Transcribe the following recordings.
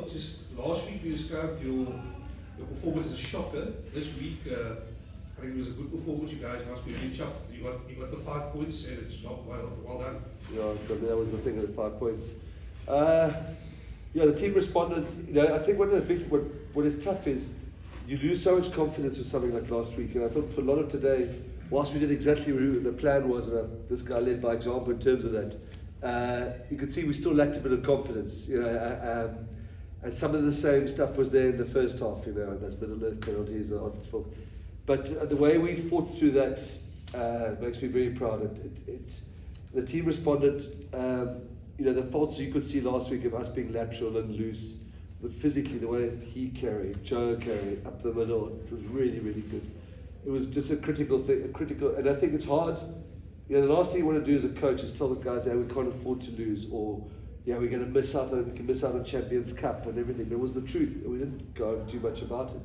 Coach, just last week you described your performance as a shocker. This week, I think it was a good performance. You guys must be really chuffed. You got the 5 points, and it's not well done. Yeah, that was the thing of the 5 points. Yeah, the team responded. I think one of the big what is tough is you lose so much confidence with something like last week. And I thought for a lot of today, whilst we did exactly what the plan was, and this guy led by example in terms of that, you could see we still lacked a bit of confidence. And some of the same stuff was there in the first half. There's been a little penalties and but the way we fought through that makes me very proud. The team responded. The faults you could see last week of us being lateral and loose, but physically the way that Joe carried up the middle, it was really, really good. It was just a critical thing, and I think it's hard. The last thing you want to do as a coach is tell the guys, we can't afford to lose, or we're going to miss out on Champions Cup and everything. That was the truth. We didn't go and do much about it.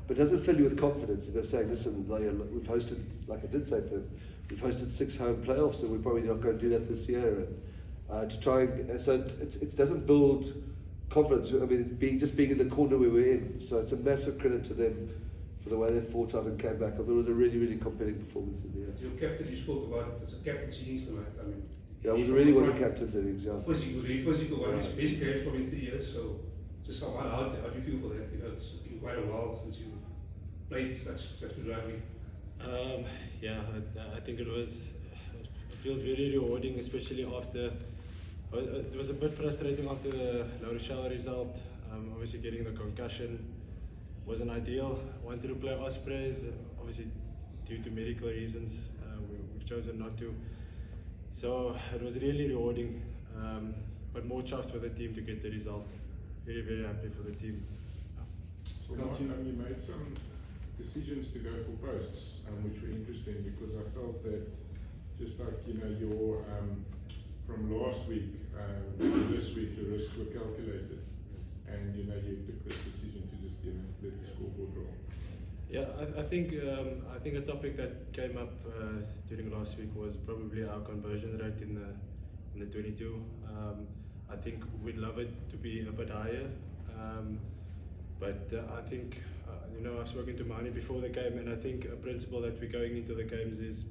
But it doesn't fill you with confidence. Saying, listen, we've hosted, like I did say to them, we've hosted 6 home playoffs, and we're probably not going to do that this year. To try and so it doesn't build confidence. I mean, being in the corner we were in. So it's a massive credit to them for the way they fought out and came back. I thought it was a really, really compelling performance in the end. Your captain, you spoke about, it's a captain's innings tonight. I mean, it was a captain's innings. Yeah. Physical, very physical. One of his best games probably in 3 years. So, just someone, how do you feel for that? It's been quite a while since you played such good rugby. I think it feels very rewarding, especially after. It was a bit frustrating after the La Rochelle result. Obviously, getting the concussion wasn't ideal. Wanted to play Ospreys, obviously due to medical reasons. We've chosen not to. So it was really rewarding, but more chuffed for the team to get the result. Very, very happy for the team. So Martin, you made some decisions to go for posts, which were interesting because I felt that just like your from last week to this week, the risks were calculated, and you took this decision to just let the scoreboard roll. Yeah, I think a topic that came up during last week was probably our conversion rate in the 22. I think we'd love it to be a bit higher, but I think I've spoken to Mani before the game, and I think a principle that we're going into the games is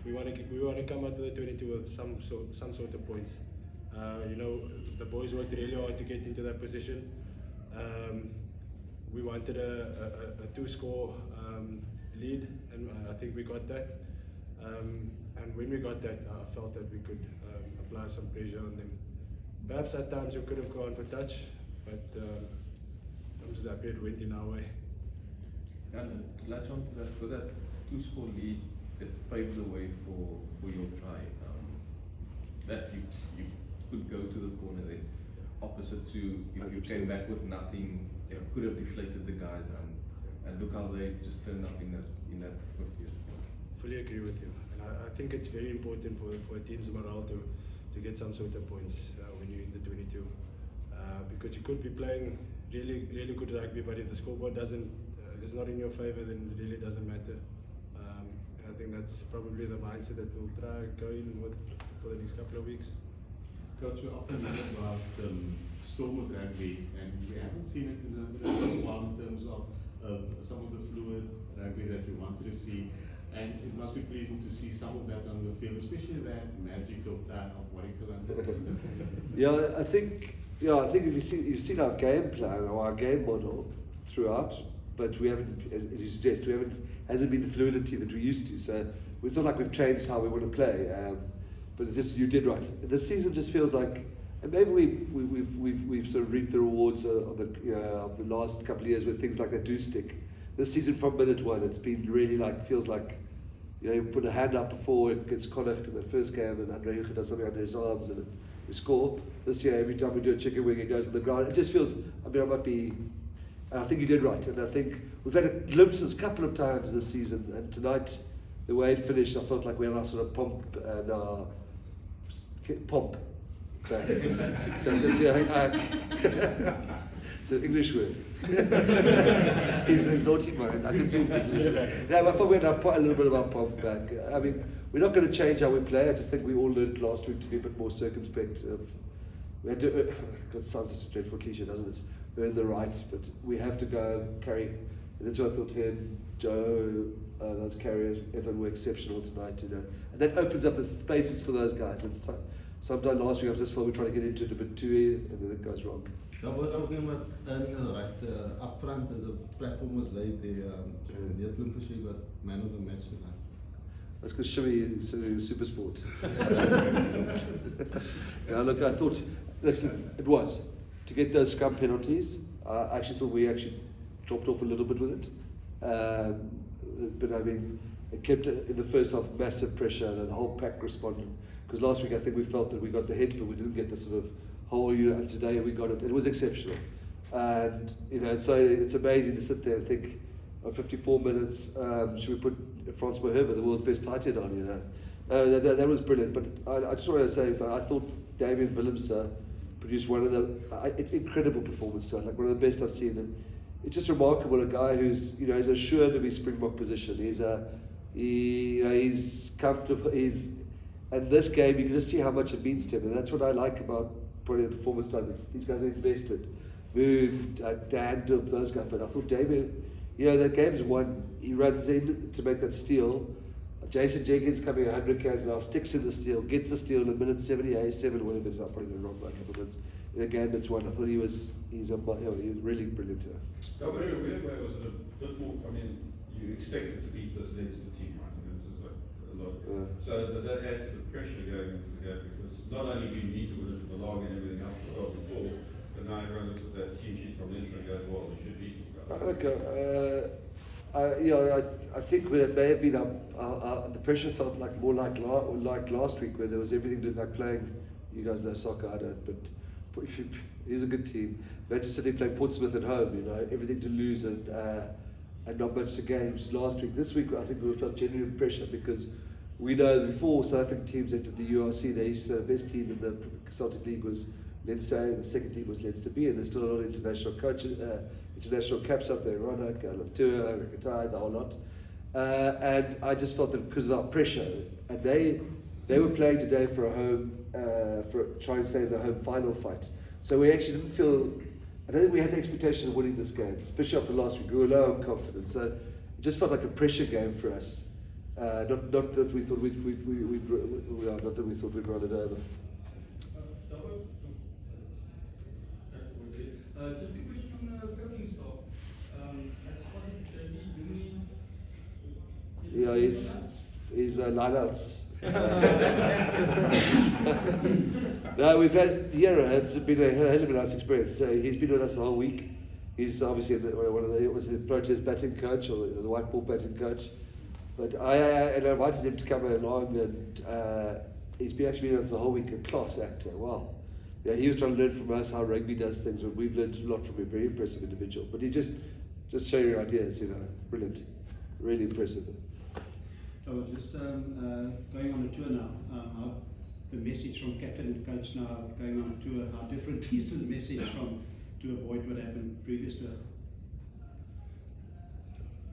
we want to come out of the 22 with some sort of points. The boys worked really hard to get into that position. We wanted a 2-score lead, and I think we got that. And when we got that, I felt that we could apply some pressure on them. Perhaps at times we could have gone for touch, but I'm just happy it went in our way. And to latch on to that, for that 2-score lead, it paved the way for your try. That you could go to the corner there. Opposite to if you came back with nothing, could have deflated the guys, and look how they just turned up in that 50th. Fully agree with you, and I think it's very important for a team's morale to get some sort of points when you're in the 22, because you could be playing really, really good rugby, but if the scoreboard is not in your favour, then it really doesn't matter. And I think that's probably the mindset that we'll try go in with for the next couple of weeks. Coach, we often heard about Stormers rugby, and we haven't seen it in a little while in terms of some of the fluid rugby that we wanted to see. And it must be pleasing to see some of that on the field, especially that magical turn of Yeah, I think if you've seen our game plan or our game model throughout, but we haven't, as you suggest, hasn't been the fluidity that we used to. So it's not like we've changed how we want to play. But it's just, you did right. This season just feels like, and maybe we've sort of reaped the rewards of the last couple of years where things like that do stick. This season from minute one, it's been really feels like, you put a hand up before it gets connected in the first game, and Andre Hugo does something under his arms and we score. This year, every time we do a chicken wing, it goes on the ground. It just feels, and I think you did right. And I think we've had glimpses a couple of times this season, and tonight, the way it finished, I felt like we had our sort of pomp and our pomp. It's an English word. He's naughty man. I can see it. I thought we had a little bit of our pomp back. I mean, we're not going to change how we play. I just think we all learned last week to be a bit more circumspect of we had to, it sounds such a dreadful cliche, doesn't it? Earn the rights, but we have to go and carry. And that's what I thought him, Joe, those carriers, everyone were exceptional tonight, And that opens up the spaces for those guys. And sometime last week I just felt we were trying to get into it a bit too early, and then it goes wrong. Yeah, we're talking about earning the right. Up front, the platform was laid there. Neerklim got man of the match tonight. That's because Shimmy is super sport. Look, I thought, listen, it was. To get those scrum penalties, I actually thought we actually dropped off a little bit with it. But I mean, it kept in the first half massive pressure, and the whole pack responded. Because last week I think we felt that we got the hit, but we didn't get the sort of whole unit. And today we got it. It was exceptional. And, so it's amazing to sit there and think, 54 minutes, should we put Francois Herbert, the world's best tight end, on, that was brilliant. But I just want to say that I thought Damien Willemse produced one of the, it's incredible performance tonight, like one of the best I've seen. And it's just remarkable, a guy who's, he's assured of his Springbok position. He's comfortable, and this game, you can just see how much it means to him. And that's what I like about probably the performance tonight. These guys are invested. Moon, Dan, Dub, those guys. But I thought Damien, that game's won. He runs in to make that steal. Jason Jenkins coming 100 k's now, sticks in the steal, gets the steal in a minute 78, whatever it is. I'm probably going to wrong by a couple of minutes. In a game that's won, I thought he was really brilliant here. Gabriel, where was it a bit more? I mean, you expected to beat this Leinster team, right? I mean, this is like a lot. So does that add to the pressure going into the game? Because not only do you need to win it for the log and everything else as well before, but now everyone looks at that team sheet from Leinster and goes, well, we should beat these guys. I think it may have been the pressure felt like more like last week, where there was everything to like playing. You guys know soccer, I don't, but he's a good team. Manchester City playing Portsmouth at home, everything to lose and not much to gain. Last week, this week, I think we felt genuine pressure because we know before South African teams entered the URC, they used to the best team in the Celtic League was Leinster, and the second team was Leinster B, and there's still a lot of international coaches, international caps up there, Ronak, Latour, Rikatai, the whole lot. And I just felt that because of our pressure, and they were playing today for a home, trying to stay in the home final fight. So we actually didn't feel, I don't think we had the expectation of winning this game, especially after last week. We were low on confidence. So it just felt like a pressure game for us. Not that we thought we'd run it over. Just a question on the coaching staff. I spotted Lee Dooney. He's lineouts. No, we've had it's been a hell of a nice experience. He's been with us the whole week. He's obviously was the Proteas batting coach or the white ball batting coach. But I invited him to come along, and he's actually been with us the whole week. A class actor. Wow. He was trying to learn from us how rugby does things, but we've learned a lot from him. Very impressive individual. But he's just showing your ideas, brilliant, really impressive. So just going on a tour now, the message from captain and coach now going on a tour, how different is the message from to avoid what happened previous tour?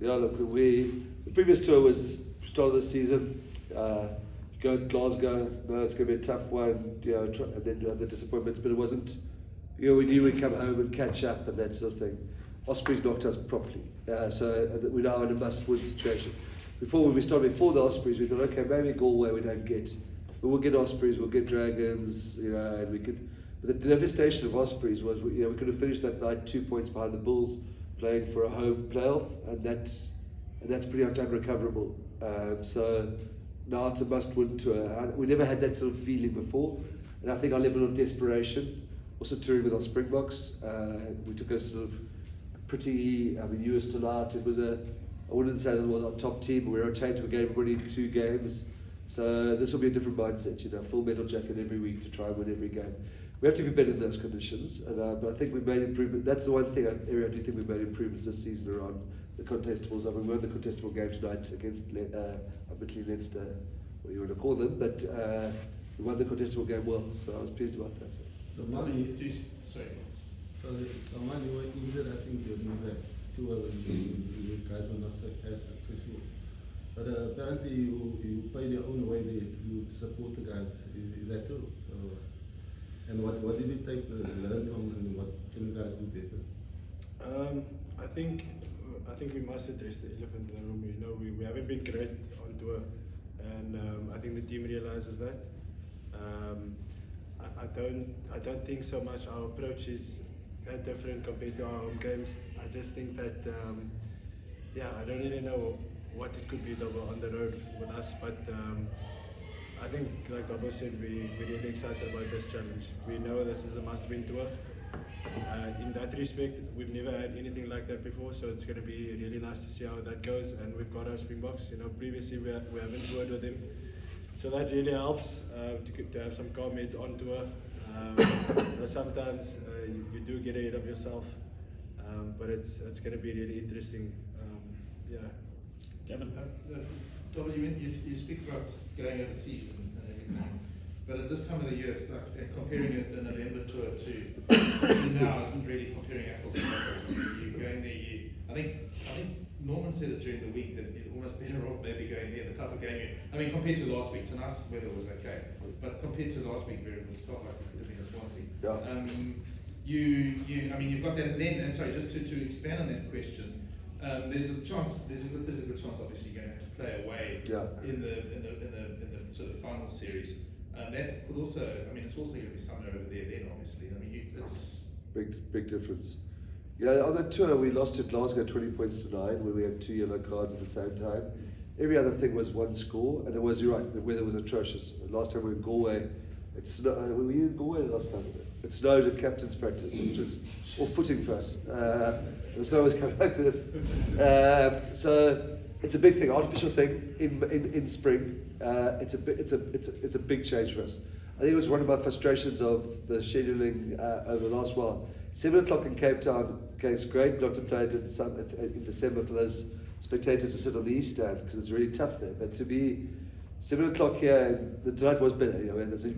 Yeah, look, the previous tour was start of the season. Go to Glasgow, no, it's going to be a tough one, and then you have the disappointments, but it wasn't, we knew we'd come home and catch up and that sort of thing. Ospreys knocked us properly, so we're now in a must-win situation. Before the Ospreys, we thought, okay, maybe Galway we don't get, but we'll get Ospreys, we'll get Dragons, and we could. But the devastation of Ospreys was, we could have finished that night 2 points behind the Bulls, playing for a home playoff, and that's pretty much unrecoverable. So now it's a must-win tour. We never had that sort of feeling before, and I think our level of desperation, also touring with our Springboks, we took a sort of pretty, you were still out, it was I wouldn't say that it was our top team, but we rotated, we gave everybody 2 games, so this will be a different mindset, full metal jacket every week to try and win every game. We have to be better in those conditions, but I think we've made improvement. That's the one thing area I do think we've made improvements this season around the contestables. I mean, we won the contestable game tonight against admittedly Leinster, what you want to call them, but we won the contestable game well, so I was pleased about that. So, someone you were injured, I think, during that tour, and you guys were not as successful. But apparently, you paid your own way there to support the guys. Is that true? And what did you take to learn from, and what can you guys do better? I think we must address the elephant in the room. You know, we haven't been great on tour, and I think the team realizes that. I don't think so much our approach is that different compared to our home games. I just think that I don't really know what it could be on the road with us, but I think, like Dobbo said, we're really excited about this challenge. We know this is a must-win tour. In that respect, we've never had anything like that before, so it's going to be really nice to see how that goes. And we've got our Springboks. You know, previously we haven't toured with them, so that really helps to have some calm heads on tour. Sometimes you do get ahead of yourself, but it's going to be really interesting. Gavin? Dobbo, you speak about going over the season, but at this time of the year, it's like comparing the November tour to now isn't really comparing apples to apples. You're going there. I think Norman said it during the week that you're almost better off maybe going there. The type of game compared to last week. Tonight's weather was okay, but compared to last week, where it was felt like it could have been a Swansea. Yeah. You've got that, and sorry, just to expand on that question. There's a good chance, obviously, you're going to have to play away in the sort of final series. That could also, it's also going to be somewhere over there then, obviously. It's big difference. Yeah, on that tour we lost to Glasgow 20 points to 9 when we had 2 yellow cards at the same time. Every other thing was one score, and you're right, the weather was atrocious. Last time we were in Galway, were we in Galway last time? It snowed at captain's practice, which is off-putting for us. The snow was coming like this. So it's a big thing, artificial thing in spring. It's a big change for us. I think it was one of my frustrations of the scheduling over the last while. 7 o'clock in Cape Town, okay, it's great not to play it in December for those spectators to sit on the east stand because it's really tough there. But to be 7 o'clock here, the tonight was better,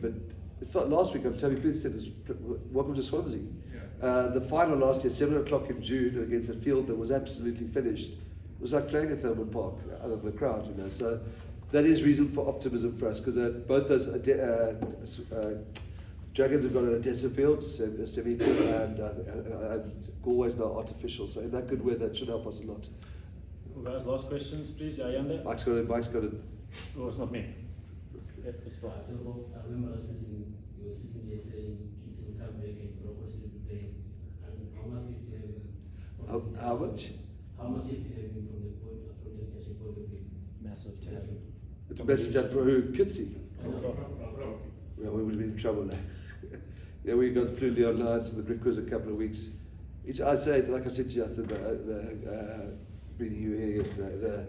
but it felt last week, Toby Booth said, it was welcome to Swansea. Yeah. The final last year, 7 o'clock in June, against a field that was absolutely finished. It was like playing at Thurman Park, other than the crowd, So that is reason for optimism for us, because both those Dragons have got an Odessa field, semi-field, and Galway's now artificial. So in that good weather, it should help us a lot. Well, guys, last questions, please. Ayanda? Mike's got it. Oh, it's not me. Yeah, it's Brian. I remember last season you were sitting there saying kids will come back and Brokos will be playing. And how much if you have him? How much? How much if you have him from the national point of view? Massive. It's massive just for who? Kitsy? Yeah, we would have been in trouble now. We flew Leon Lyons to the Greek quiz a couple of weeks. Like I said to you, I think meeting you here yesterday,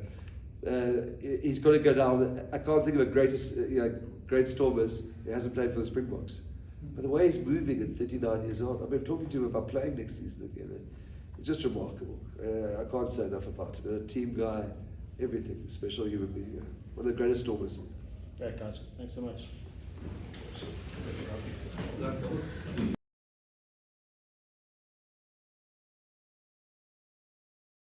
he's got to go down. I can't think of a great stormers. He hasn't played for the Springboks. But the way he's moving at 39 years old, I'm talking to him about playing next season again. It's just remarkable. I can't say enough about him. A team guy, everything, special human being. One of the greatest stormers. Great, guys. Thanks so much.